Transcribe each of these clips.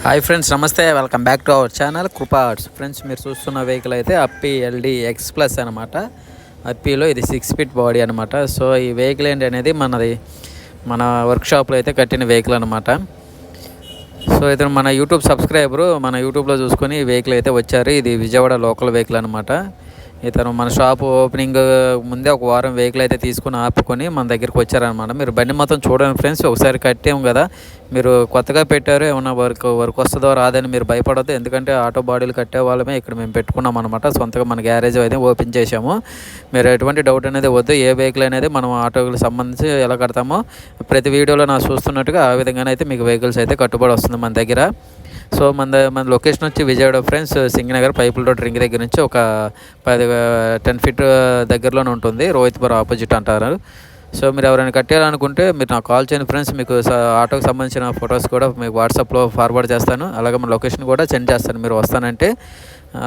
Hi friends, నమస్తే. Welcome back to our channel కృపా arts. Friends, మీరు చూస్తున్న వెహికల్ అయితే అప్పి ఎల్డి ఎక్స్ ప్లస్ అనమాట. అప్పిలో ఇది 6 ఫీట్ బాడీ అనమాట. సో ఈ వెహికల్ ఏంటి అనేది మన వర్క్షాప్లో అయితే కట్టిన వెహికల్ అనమాట. సో ఇతను మన యూట్యూబ్ సబ్స్క్రైబరు మన యూట్యూబ్లో చూసుకొని ఈ వెహికల్ అయితే వచ్చారు. ఇది విజయవాడ లోకల్ వెహికల్ అనమాట. ఇతను మన షాప్ ఓపెనింగ్ ముందే ఒక వారం వెహికల్ అయితే తీసుకుని ఆపుకొని మన దగ్గరికి వచ్చారనమాట. మీరు బండి మొత్తం చూడండి ఫ్రెండ్స్. ఒకసారి కట్టాము కదా, మీరు కొత్తగా పెట్టారు, ఏమన్నా వర్క్ వస్తుందో రాదని మీరు భయపడద్దు. ఎందుకంటే ఆటో బాడీలు కట్టే వాళ్ళమే ఇక్కడ మేము పెట్టుకున్నాం అనమాట. సొంతగా మన గ్యారేజ్ అయితే ఓపెన్ చేసాము. మీరు ఎటువంటి డౌట్ అనేది వద్దు. ఏ వెహికల్ అనేది మనం ఆటోకి సంబంధించి ఎలా కడతామో ప్రతి వీడియోలో నా చూస్తున్నట్టుగా ఆ విధంగానే అయితే మీకు వెహికల్స్ అయితే కట్టుబడి వస్తుంది మన దగ్గర. సో మన లొకేషన్ వచ్చి Vijayawada friends, Singhnagar Pypula road ring దగ్గర నుంచి ఒక 10 ఫీట్ దగ్గరలోనే ఉంటుంది. రోహిత్పురం ఆపోజిట్ అంటారు. సో మీరు ఎవరైనా కట్టాలనుకుంటే మీరు నాకు కాల్ చేయండి ఫ్రెండ్స్. మీకు ఆటోకి సంబంధించిన ఫొటోస్ కూడా మీకు వాట్సాప్లో ఫార్వర్డ్ చేస్తాను. అలాగే మన లొకేషన్ కూడా సెండ్ చేస్తాను మీరు వస్తానంటే.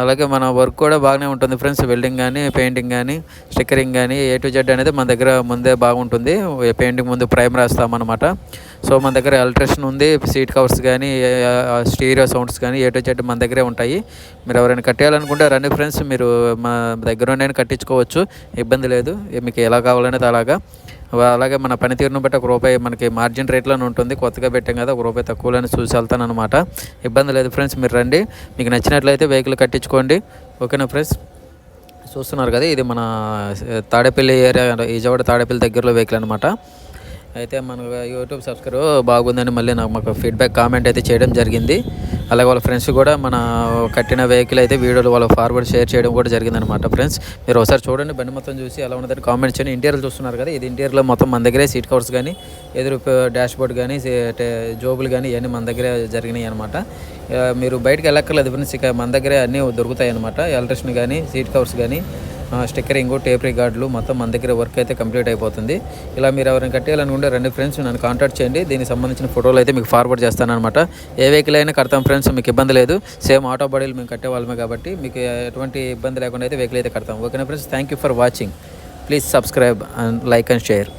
అలాగే మన వర్క్ కూడా బాగానే ఉంటుంది ఫ్రెండ్స్. వెల్డింగ్ కానీ, పెయింటింగ్ కానీ, స్టిక్కరింగ్ కానీ, A to Z అనేది మన దగ్గర ముందే బాగుంటుంది. పెయింటింగ్ ముందు ప్రైమర్ వేస్తామన్నమాట. సో మన దగ్గర ఎలక్ట్రిషన్ ఉంది. సీట్ కవర్స్ కానీ, స్టీరియో సౌండ్స్ కానీ A to Z మన దగ్గరే ఉంటాయి. మీరు ఎవరైనా కట్టేయాలనుకుంటే రండి ఫ్రెండ్స్. మీరు మా దగ్గర ఉండి కట్టించుకోవచ్చు, ఇబ్బంది లేదు. మీకు ఎలా కావాలనేది అలాగా. అలాగే మన పనితీరును బట్టి ₹1 మనకి మార్జిన్ రేట్లోనే ఉంటుంది. కొత్తగా పెట్టాం కదా, ₹1 తక్కువలోనే చూసి వెళ్తాను అనమాట. ఇబ్బంది లేదు ఫ్రెండ్స్. మీరు రండి, మీకు నచ్చినట్లయితే వెహికల్ కట్టించుకోండి. ఓకేనా ఫ్రెండ్స్? చూస్తున్నారు కదా, ఇది మన తాడేపల్లి ఏరియా, విజయవాడ తాడేపల్లి దగ్గరలో వెహికల్ అనమాట. అయితే మన యూట్యూబ్ సబ్స్క్రైబ్ బాగుందని మళ్ళీ నాకు మాకు ఫీడ్బ్యాక్ కామెంట్ అయితే చేయడం జరిగింది. అలాగే వాళ్ళ ఫ్రెండ్స్ కూడా మన కట్టిన వెహికల్ అయితే వీడియోలు వాళ్ళ ఫార్వర్డ్ షేర్ చేయడం కూడా జరిగిందనమాట. ఫ్రెండ్స్, మీరు ఒకసారి చూడండి, బండి మొత్తం చూసి ఎలా ఉన్నదని కామెంట్ చేయండి. ఇంటీరియర్ చూస్తున్నారు కదా, ఇది ఇంటీరియర్లో మొత్తం మన దగ్గరే సీట్ కవర్స్ కానీ, ఎదురు డాష్ బోర్డ్ కానీ, జోబులు కానీ ఇవన్నీ మన దగ్గరే జరిగినాయి అనమాట. మీరు బయటకు వెళ్ళక్కర్లేదు ఫ్రెండ్స్, ఇక మన దగ్గరే అన్నీ దొరుకుతాయి అనమాట. ఎలక్ట్రిషన్ కానీ, సీట్ కవర్స్ కానీ, స్టిక్కరింగ్, టేప్ రికార్డులు మొత్తం మన దగ్గర వర్క్ అయితే కంప్లీట్ అయిపోతుంది. ఇలా మీరు ఎవరైనా కట్టేయాలనుకుంటే రండి ఫ్రెండ్స్, నన్ను కాంటాక్ట్ చేయండి. దీనికి సంబంధించిన ఫోటోలు అయితే మీకు ఫార్వర్డ్ చేస్తాను అనమాట. ఏ వెహికల్ అయినా కడతాం ఫ్రెండ్స్, మీకు ఇబ్బంది లేదు. సేమ్ ఆటో బాడీలు మేము కట్టేవాళ్ళమే కాబట్టి మీకు ఎటువంటి ఇబ్బంది లేకుండా అయితే వెహికల్ అయితే కడతాం. ఓకేనా friends? Thank you for watching. Please subscribe and like and share.